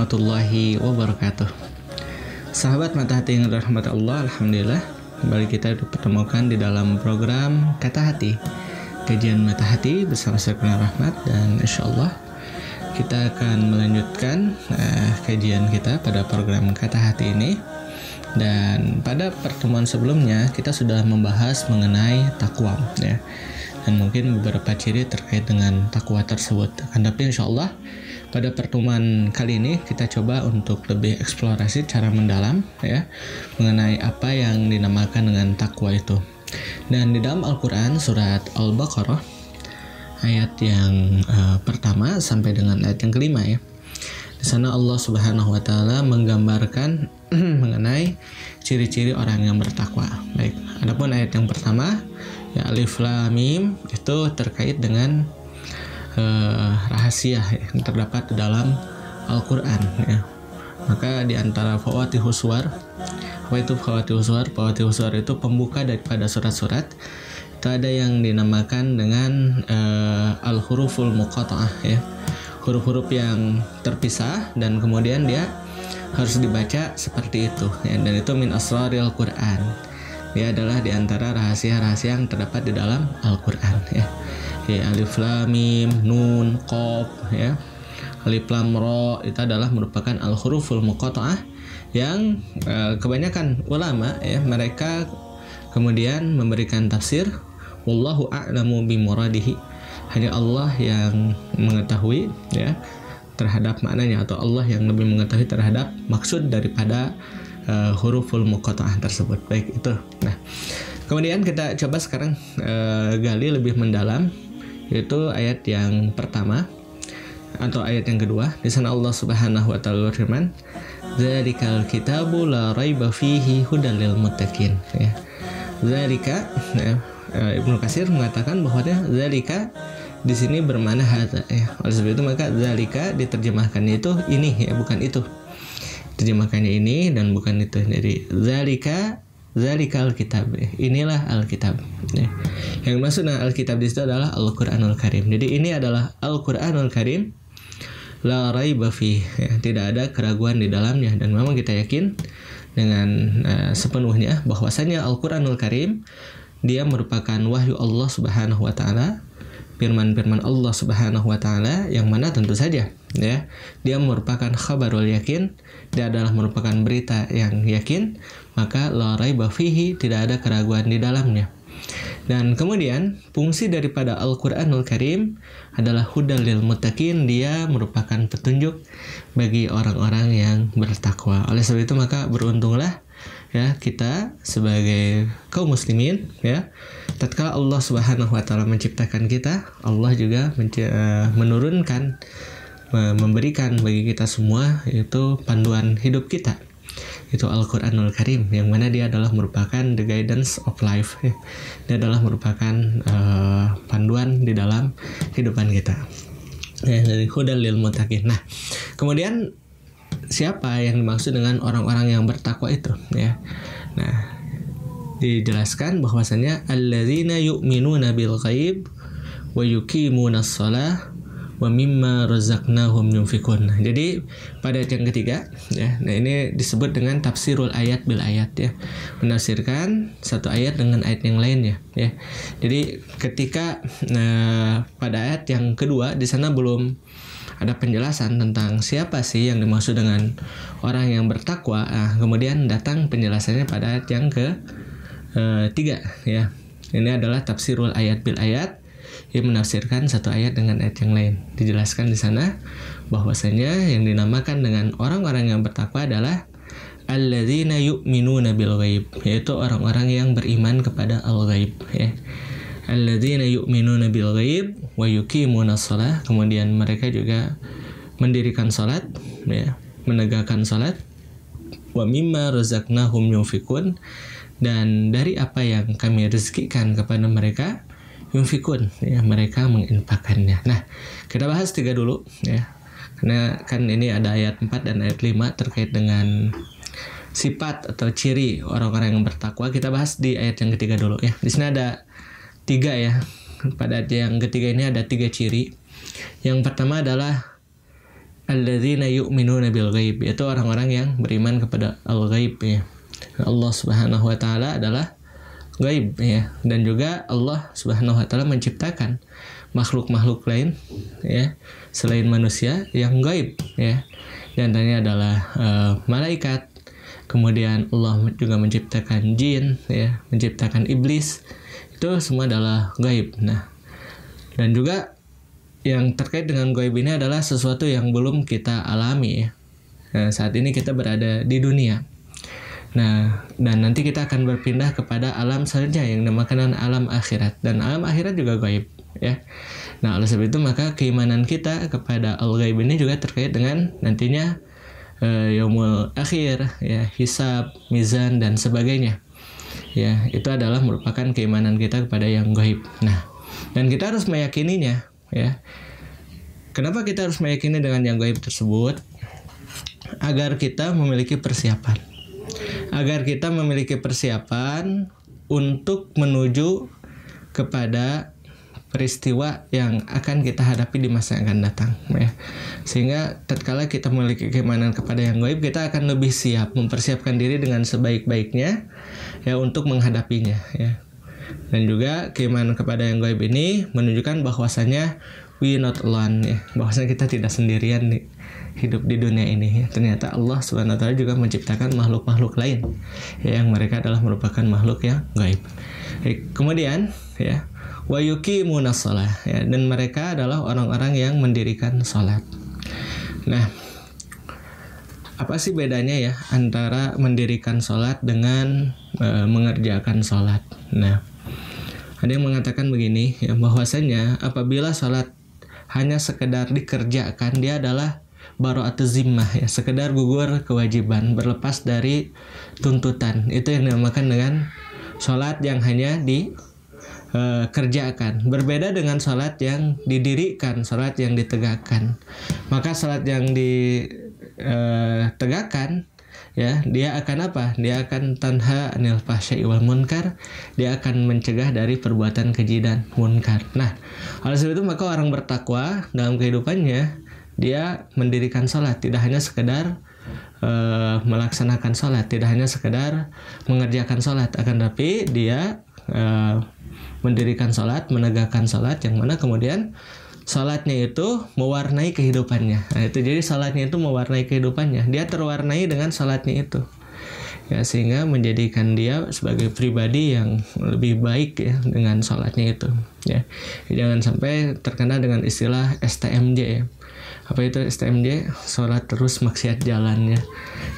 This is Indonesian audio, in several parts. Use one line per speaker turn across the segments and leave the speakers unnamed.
warahmatullahi wabarakatuh. Sahabat mata hati yang dirahmati Allah, alhamdulillah kembali kita dipertemukan di dalam program Kata Hati, kajian mata hati bersama saya Kurnia Rahmat, dan insyaallah kita akan melanjutkan kajian kita pada program Kata Hati ini. Dan pada pertemuan sebelumnya kita sudah membahas mengenai takwa ya, dan mungkin beberapa ciri terkait dengan takwa tersebut. Tapi insyaallah pada pertemuan kali ini kita coba untuk lebih eksplorasi cara mendalam ya mengenai apa yang dinamakan dengan takwa itu. Dan di dalam Al-Qur'an surat Al-Baqarah ayat yang pertama sampai dengan ayat yang kelima ya. Di sana Allah Subhanahu wa taala menggambarkan mengenai ciri-ciri orang yang bertakwa. Baik, adapun ayat yang pertama ya Alif Lam Mim itu terkait dengan rahasia yang terdapat di dalam Al-Quran ya. Maka di antara Fawatihus Suwar, apa itu Fawatihus Suwar? Fawatihus Suwar itu pembuka daripada surat-surat. Itu ada yang dinamakan dengan al-huruful muqatta'ah ya, huruf-huruf yang terpisah dan kemudian dia harus dibaca seperti itu ya. Dan itu min asraril Quran, dia adalah di antara rahasia-rahasia yang terdapat di dalam Al-Quran ya. Alif Lam Mim, Nun, Qaf ya. Alif Lam Ra itu adalah merupakan al-huruful muqatta'ah yang kebanyakan ulama ya mereka kemudian memberikan tafsir wallahu a'lamu bimuradihi, hanya Allah yang mengetahui ya terhadap maknanya, atau Allah yang lebih mengetahui terhadap maksud daripada huruful muqatta'ah tersebut. Baik itu. Nah, kemudian kita coba sekarang gali lebih mendalam, yaitu ayat yang pertama atau ayat yang kedua. Di sana Allah Subhanahu wa taala berfirman, "Dzalikal kitabu la raiba fihi hudal lil muttaqin." Ya. Dzalika ya, Ibnu Katsir mengatakan bahwa dzalika di sini bermakna hadza ya. Oleh sebab itu maka dzalika diterjemahkannya itu ini ya, bukan itu. Terjemahkannya ini dan bukan itu. Jadi zalikal kitab, inilah Alkitab ya. Yang maksud dengan Alkitab di situ adalah Al-Qur'anul Karim. Jadi ini adalah Al-Qur'anul Karim, la raiba fi ya, tidak ada keraguan di dalamnya. Dan memang kita yakin dengan sepenuhnya bahwasanya Al-Qur'anul Karim dia merupakan wahyu Allah Subhanahu wa taala, firman-firman Allah Subhanahu wa taala, yang mana tentu saja ya dia merupakan khabarul yakin, dia adalah merupakan berita yang yakin, maka la raiba fihi, tidak ada keraguan di dalamnya. Dan kemudian fungsi daripada Al-Qur'anul Karim adalah hudal lil muttaqin, dia merupakan petunjuk bagi orang-orang yang bertakwa. Oleh sebab itu maka beruntunglah ya kita sebagai kaum muslimin ya, tatkala Allah Subhanahu wa taala menciptakan kita, Allah juga menurunkan, memberikan bagi kita semua yaitu panduan hidup kita, itu Al-Qur'anul Karim, yang mana dia adalah merupakan the guidance of life ya. Dia adalah merupakan panduan di dalam kehidupan kita ya, dari hudal lil muttaqin. Nah, kemudian siapa yang dimaksud dengan orang-orang yang bertakwa itu ya? Nah, dijelaskan bahwasanya alladzina yu'minuna bil ghaib wa yuqimunas shalah wa mimma razaqnahum yunfikun. Jadi pada ayat yang ketiga ya, nah ini disebut dengan tafsirul ayat bil ayat ya, menafsirkan satu ayat dengan ayat yang lainnya ya. Jadi ketika pada ayat yang kedua di sana belum ada penjelasan tentang siapa sih yang dimaksud dengan orang yang bertakwa. Kemudian datang penjelasannya pada ayat yang ketiga ya. Ini adalah tafsirul ayat bil ayat, yang menafsirkan satu ayat dengan ayat yang lain. Dijelaskan di sana bahwasanya yang dinamakan dengan orang-orang yang bertakwa adalah alladzina yu'minuna bil ghaib, yaitu orang-orang yang beriman kepada al-ghaib ya. Alladzina yu'minuna bil ghaib wa yuqimunas shalah, kemudian mereka juga mendirikan salat ya, menegakkan salat, wa mimma razaqnahum yunfikun, dan dari apa yang kami rezekikan kepada mereka yunfikun ya, mereka menginfakkannya. Nah, kita bahas 3 dulu ya. Karena kan ini ada ayat 4 dan ayat 5 terkait dengan sifat atau ciri orang-orang yang bertakwa. Kita bahas di ayat yang ketiga dulu ya. Di sini ada 3 ya. Pada ayat yang ketiga ini ada 3 ciri. Yang pertama adalah alladzina yu'minuna bil ghaib, yaitu orang-orang yang beriman kepada al-ghaib ya. Allah Subhanahu wa taala adalah gaib ya, dan juga Allah Subhanahu wa taala menciptakan makhluk-makhluk lain ya selain manusia yang gaib ya. Di antaranya adalah malaikat. Kemudian Allah juga menciptakan jin ya, menciptakan iblis. Itu semua adalah gaib. Nah, dan juga yang terkait dengan gaib ini adalah sesuatu yang belum kita alami ya. Nah, saat ini kita berada di dunia. Nah, dan nanti kita akan berpindah kepada alam selanjutnya yang dinamakan alam akhirat, dan alam akhirat juga gaib ya. Nah, oleh sebab itu maka keimanan kita kepada al-ghaib ini juga terkait dengan nantinya yaumul akhir ya, hisab, mizan dan sebagainya. Ya, itu adalah merupakan keimanan kita kepada yang gaib. Nah, dan kita harus meyakininya ya. Kenapa kita harus meyakini dengan yang gaib tersebut? Agar kita memiliki persiapan. Agar kita memiliki persiapan untuk menuju kepada peristiwa yang akan kita hadapi di masa yang akan datang ya. Sehingga tatkala kita memiliki keimanan kepada yang gaib, kita akan lebih siap mempersiapkan diri dengan sebaik-baiknya ya untuk menghadapinya ya. Dan juga keimanan kepada yang gaib ini menunjukkan bahwasanya we not alone ya, bahwasanya kita tidak sendirian nih hidup di dunia ini ya. Ternyata Allah Subhanahu wa taala juga menciptakan makhluk-makhluk lain ya, yang mereka adalah merupakan makhluk yang gaib. Kemudian ya, wa yuqimunas shalah ya, dan mereka adalah orang-orang yang mendirikan salat. Nah, apa sih bedanya ya antara mendirikan salat dengan mengerjakan salat? Nah, ada yang mengatakan begini ya, bahwasanya apabila salat hanya sekedar dikerjakan, dia adalah bara'atuz zimmah ya, sekedar gugur kewajiban, berlepas dari tuntutan. Itu yang dinamakan dengan salat yang hanya kerjakan. Berbeda dengan salat yang didirikan, salat yang ditegakkan. Maka salat yang ditegakkan ya, dia akan apa? Dia akan tanha anil fahsya'i wal munkar. Dia akan mencegah dari perbuatan keji dan munkar. Nah, oleh sebab itu maka orang bertakwa dalam kehidupannya dia mendirikan salat, tidak hanya sekedar melaksanakan salat, tidak hanya sekedar mengerjakan salat, akan tapi dia mendirikan salat, menegakkan salat, yang mana kemudian salatnya itu mewarnai kehidupannya. Nah, itu jadi salatnya itu mewarnai kehidupannya. Dia terwarnai dengan salatnya itu. Ya, sehingga menjadikan dia sebagai pribadi yang lebih baik ya dengan salatnya itu. Ya. Jangan sampai terkena dengan istilah STMJ ya. Apa itu STMJ? Salat terus maksiat jalannya.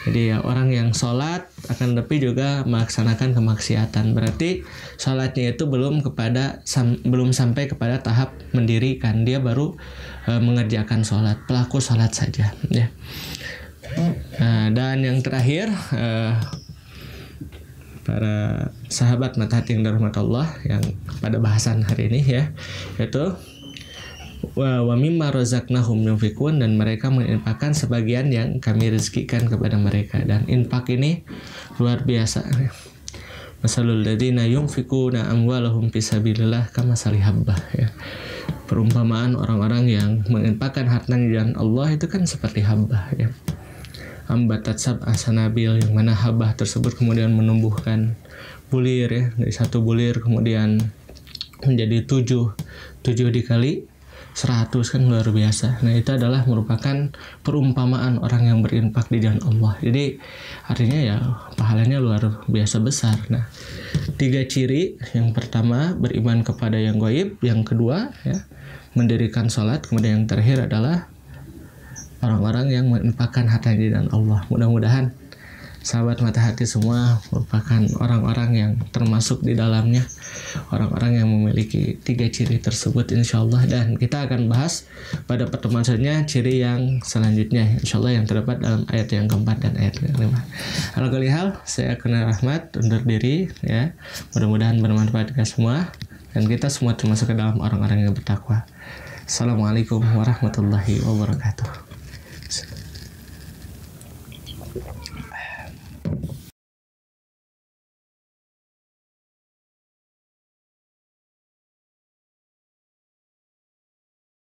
Jadi ya, orang yang salat akan tapi juga melaksanakan kemaksiatan. Berarti salatnya itu belum sampai kepada tahap mendirikan. Dia baru mengerjakan salat, pelaku salat saja ya. Dan yang terakhir, para sahabat mata hati yang dirahmati Allah yang pada bahasan hari ini ya, yaitu wa mimma razaqnahum yunfikun, dan mereka menginfakkan sebagian yang kami rezekikan kepada mereka. Dan infak ini luar biasa. Masalul ladzina yunfikuna amwalahum fisabilillah kamasali habbah ya. Perumpamaan orang-orang yang menginfakkan hartanya di jalan Allah itu kan seperti habbah ya. Ambatat sab'a sanabil, yang mana habbah tersebut kemudian menumbuhkan bulir ya, dari satu bulir kemudian menjadi 7 dikali 100, kan luar biasa. Nah, itu adalah merupakan perumpamaan orang yang berinfak di jalan Allah. Jadi artinya ya pahalanya luar biasa besar. Nah, 3 ciri. Yang pertama beriman kepada yang gaib, yang kedua ya mendirikan salat, kemudian yang terakhir adalah orang-orang yang menginfakkan hartanya di jalan Allah. Mudah-mudahan sahabat mata hati semua merupakan orang-orang yang termasuk di dalamnya, orang-orang yang memiliki 3 ciri tersebut insyaallah. Dan kita akan bahas pada pertemuan selanjutnya ciri yang selanjutnya insyaallah, yang terdapat dalam ayat yang keempat dan ayat kelima. Alhamdulillah, saya Kurnia Rahmat undur diri ya. Mudah-mudahan bermanfaat kita semua dan kita semua termasuk ke dalam orang-orang yang bertakwa. Assalamualaikum warahmatullahi wabarakatuh.